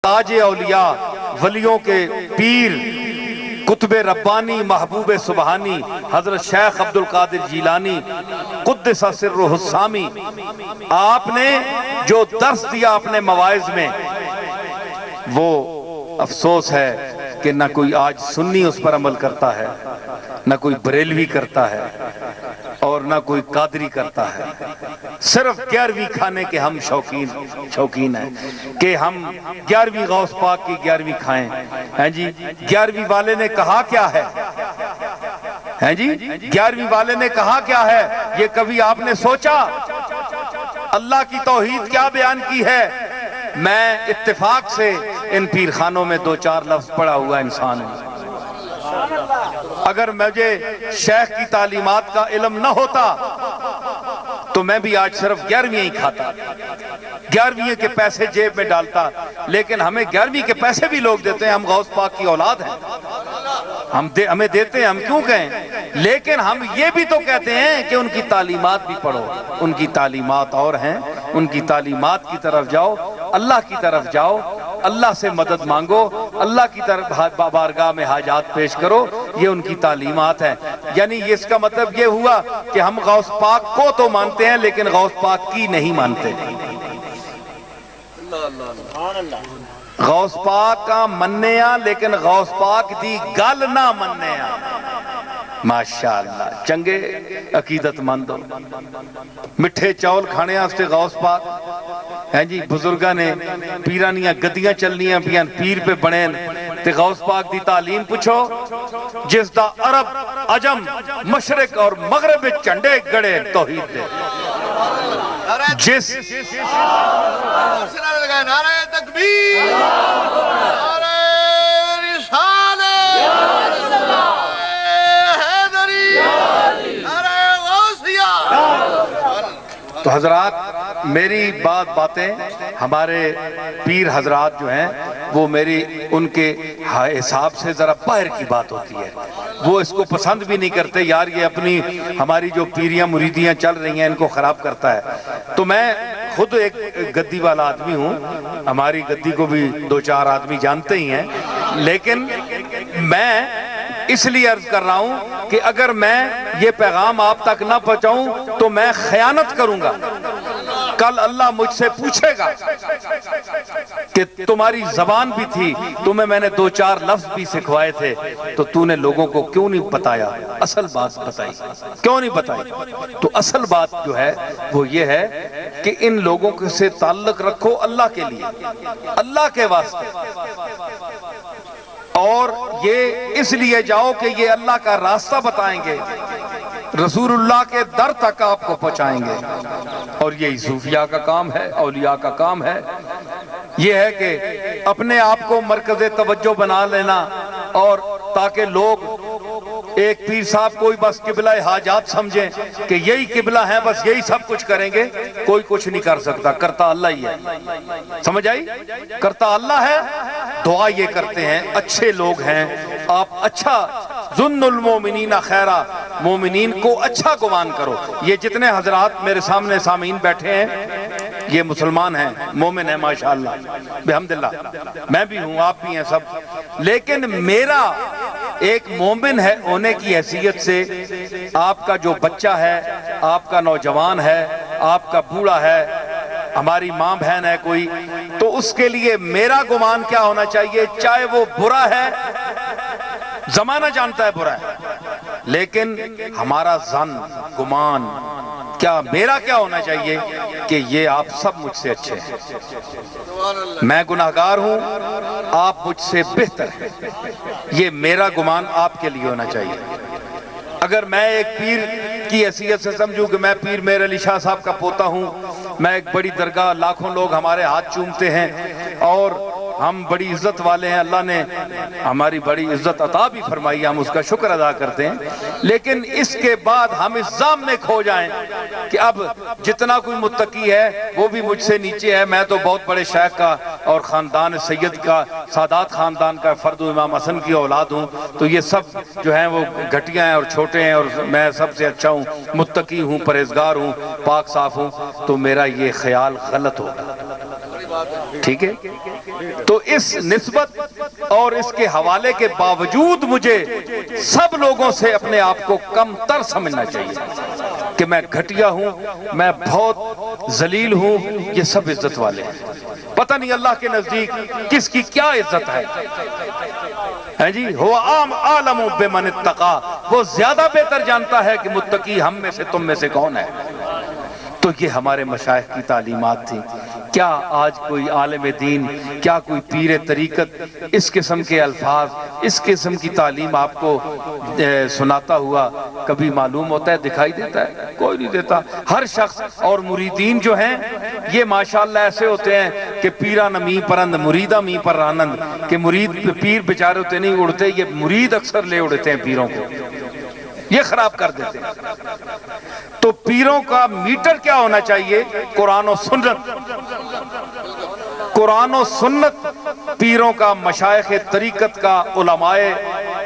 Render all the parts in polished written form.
ताज औलिया वलियों के पीर कुतुब रब्बानी महबूब सुबहानी हजरत शेख अब्दुल कादिर जीलानी कुद्दस सिर्रुहु सामी, आपने जो दर्स दिया अपने मवाइज में, वो अफसोस है कि न कोई आज सुन्नी उस पर अमल करता है, न कोई बरेलवी करता है और न कोई कादरी करता है। सिर्फ 11वीं खाने के हम शौकीन हैं कि हम 11वीं गौस पाक की 11वीं खाएं। हैं जी, 11वीं वाले ने कहा क्या है? हैं जी, 11वीं वाले ने कहा क्या है? ये कभी आपने सोचा? अल्लाह की तौहीद क्या बयान की है? मैं इत्तेफाक से इन पीर खानों में 2-4 लफ्ज पढ़ा हुआ इंसान हूं। अगर मुझे शेख की तालीमात का इल्म न होता तो मैं भी आज सिर्फ 11वीं ही खाता, 11वीं के पैसे जेब में डालता। लेकिन हमें 11वीं के पैसे भी लोग देते हैं, हम गौस पाक की औलाद हैं, हमें देते हैं, हम क्यों कहें? लेकिन हम ये भी तो कहते हैं कि उनकी तालीमात भी पढ़ो। उनकी तालीमात और हैं, उनकी तालीमात की तरफ जाओ, अल्लाह की तरफ जाओ, अल्लाह से मदद मांगो, अल्लाह की तरफ बारगाह में हाजात पेश करो। ये उनकी तालीमात है। यानी इसका मतलब ये हुआ कि हम गौस पाक को तो मानते हैं लेकिन गौस पाक की नहीं मानते। गौस पाक का मन्ने आ लेकिन गौस पाक दी गल ना मन्ने आ। माशाअल्लाह, चंगे अकीदतमंद हो। मिठे चौल खाने वास्ते गौस पाक हैं जी। बुजुर्गां ने पीरां दियां गद्दियां चलनियां पियां, पीर पे बने ते गौस पाक दी तालीम पुछो, जिस दा अरब अजम मशरक और मगरब विच झंडे गड़े तौहीद दे, जिस नारे तकबीर, नारे रिसालत, हैदरी, नारे गौसिया। तो हजरात, मेरी बातें हमारे पीर हजरात जो हैं वो मेरी उनके हिसाब से जरा बाहर की बात होती है, वो इसको पसंद भी नहीं करते। यार ये अपनी हमारी जो पीरियां मुरीदियां चल रही हैं इनको खराब करता है। तो मैं खुद एक गद्दी वाला आदमी हूँ, हमारी गद्दी को भी 2-4 आदमी जानते ही हैं। लेकिन मैं इसलिए अर्ज कर रहा हूं कि अगर मैं ये पैगाम आप तक ना पहुंचाऊं तो मैं खयानत करूंगा। कल अल्लाह मुझसे पूछेगा कि तुम्हारी जबान भी थी, तुम्हें मैंने 2-4 लफ्ज भी सिखवाए थे, तो तूने लोगों को क्यों नहीं बताया? असल बात बताई, क्यों नहीं बताई? तो असल बात जो है वो ये है कि इन लोगों से ताल्लुक रखो अल्लाह के लिए, अल्लाह के वास्ते, और ये इसलिए जाओ कि ये अल्लाह का रास्ता बताएंगे, रसूलुल्लाह के दर तक आपको पहुंचाएंगे। और यही सूफिया का काम है, औलिया का काम है। ये है कि अपने आप को मरकज़े तवज्जो बना लेना, और ताकि लोग एक पीर साहब कोई बस किबला हाजात समझें कि यही किबला है, बस यही सब कुछ करेंगे। कोई कुछ नहीं कर सकता, करता अल्लाह ही है। समझ आई? करता अल्लाह है। दुआ ये करते हैं, अच्छे लोग हैं आप, अच्छा ज़ुन्नुल मोमिनीना खैरा, मोमिनीन को अच्छा गुमान करो। ये जितने हजरात मेरे सामने सामीन बैठे हैं ये मुसलमान हैं, मोमिन हैं माशाअल्लाह, बिहम्दिल्लाह। मैं भी हूँ, आप भी हैं सब। लेकिन मेरा एक मोमिन है होने की हैसियत से आपका जो बच्चा है, आपका नौजवान है, आपका बूढ़ा है, हमारी माँ बहन है कोई, तो उसके लिए मेरा गुमान क्या होना चाहिए? चाहे वो बुरा है, जमाना जानता है बुरा है, लेकिन हमारा जन गुमान क्या, मेरा क्या होना चाहिए कि ये आप सब मुझसे अच्छे हैं, मैं गुनाहगार हूं, आप मुझसे बेहतर हैं। ये मेरा गुमान आपके लिए होना चाहिए। अगर मैं एक पीर की हैसियत से समझूं कि मैं पीर मेर अली शाह साहब का पोता हूं, मैं एक बड़ी दरगाह, लाखों लोग हमारे हाथ चूमते हैं और हम बड़ी इज्जत वाले हैं, अल्लाह ने हमारी बड़ी इज्जत अता भी फरमाई, हम उसका शुक्र अदा करते हैं। लेकिन इसके बाद हम इस जाम में खो जाएं कि अब जितना कोई मुत्तकी है वो भी मुझसे नीचे है। मैं तो बहुत बड़े शेख का और खानदान सैयद का, सादात खानदान का फर्द इमाम हसन की औलाद हूँ, तो ये सब जो हैं वो घटिया हैं और छोटे हैं, और मैं सबसे अच्छा हूँ, मुत्तकी हूँ, परहेजगार हूँ, पाक साफ हूँ, तो मेरा ये ख्याल गलत होगा। ٹھیک ہے؟ تو اس نسبت اور اس کے حوالے کے باوجود مجھے سب لوگوں سے اپنے آپ کو کم تر سمجھنا چاہیے کہ میں گھٹیا ہوں، میں بہت ذلیل ہوں، یہ سب عزت والے ہیں۔ پتہ نہیں اللہ کے نزدیک کس کی کیا عزت ہے جی؟ ہو عالم بمن اتقا، وہ زیادہ بہتر جانتا ہے کہ متقی ہم میں سے تم میں سے کون ہے۔ تو یہ ہمارے مشائخ کی تعلیمات تھی۔ کیا آج کوئی عالم دین، کیا کوئی پیر طریقت اس قسم کے الفاظ، اس قسم کی تعلیم آپ کو سناتا ہوا کبھی معلوم ہوتا ہے، دکھائی دیتا ہے؟ کوئی نہیں دیتا۔ ہر شخص اور مریدین جو ہیں یہ ماشاءاللہ ایسے ہوتے ہیں کہ پیرا نہ می پرند مریدہ می پر آنند، کہ مرید پیر بیچارے ہوتے نہیں اڑتے، یہ مرید اکثر لے اڑتے ہیں پیروں کو، یہ خراب کر دیتے ہیں۔ تو پیروں کا میٹر کیا ہونا چاہیے؟ قرآن و سنت۔ قرآن و سنت پیروں کا، مشائخ طریقت کا، علماء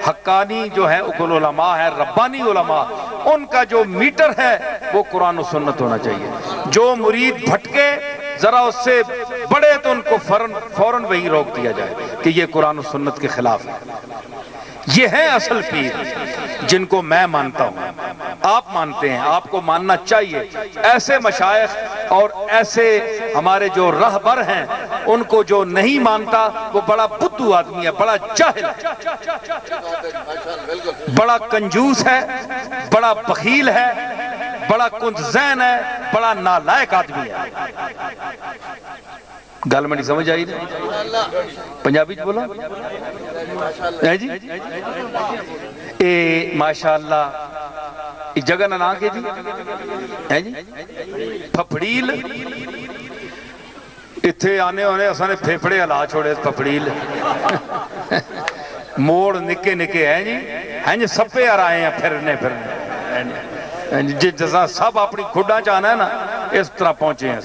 حقانی جو ہیں علماء ہیں، ربانی علماء، ان کا جو میٹر ہے وہ قرآن و سنت ہونا چاہیے۔ جو مرید بھٹکے ذرا اس سے بڑے تو ان کو فوراً وہی روک دیا جائے کہ یہ قرآن و سنت کے خلاف ہے۔ یہ ہیں اصل پیر جن کو میں مانتا ہوں، آپ مانتے ہیں، آپ کو ماننا چاہیے۔ ایسے مشائخ اور ایسے ہمارے جو رہبر ہیں ان کو جو نہیں مانتا وہ بڑا بدھو آدمی ہے، بڑا جاہل ہے، بڑا کنجوس ہے، بڑا بخیل ہے، بڑا کنزین ہے، بڑا نالائق آدمی ہے۔ گل میں نہیں سمجھ آئی نہیں؟ پنجابی چ بولا ہے جی؟ اے ماشاءاللہ اس جگہ نہ کے جی ہے جی پھپڑیل اتھے آنے ہونے اساں نے پھیپڑے ہلا چھوڑے پھپڑیل موڑ نکے نکے ہیں جی سپے آ رہے ہیں پھرنے جیسا سب اپنی کھڈاں چاہنا ہے نا اس طرح پہنچے ہیں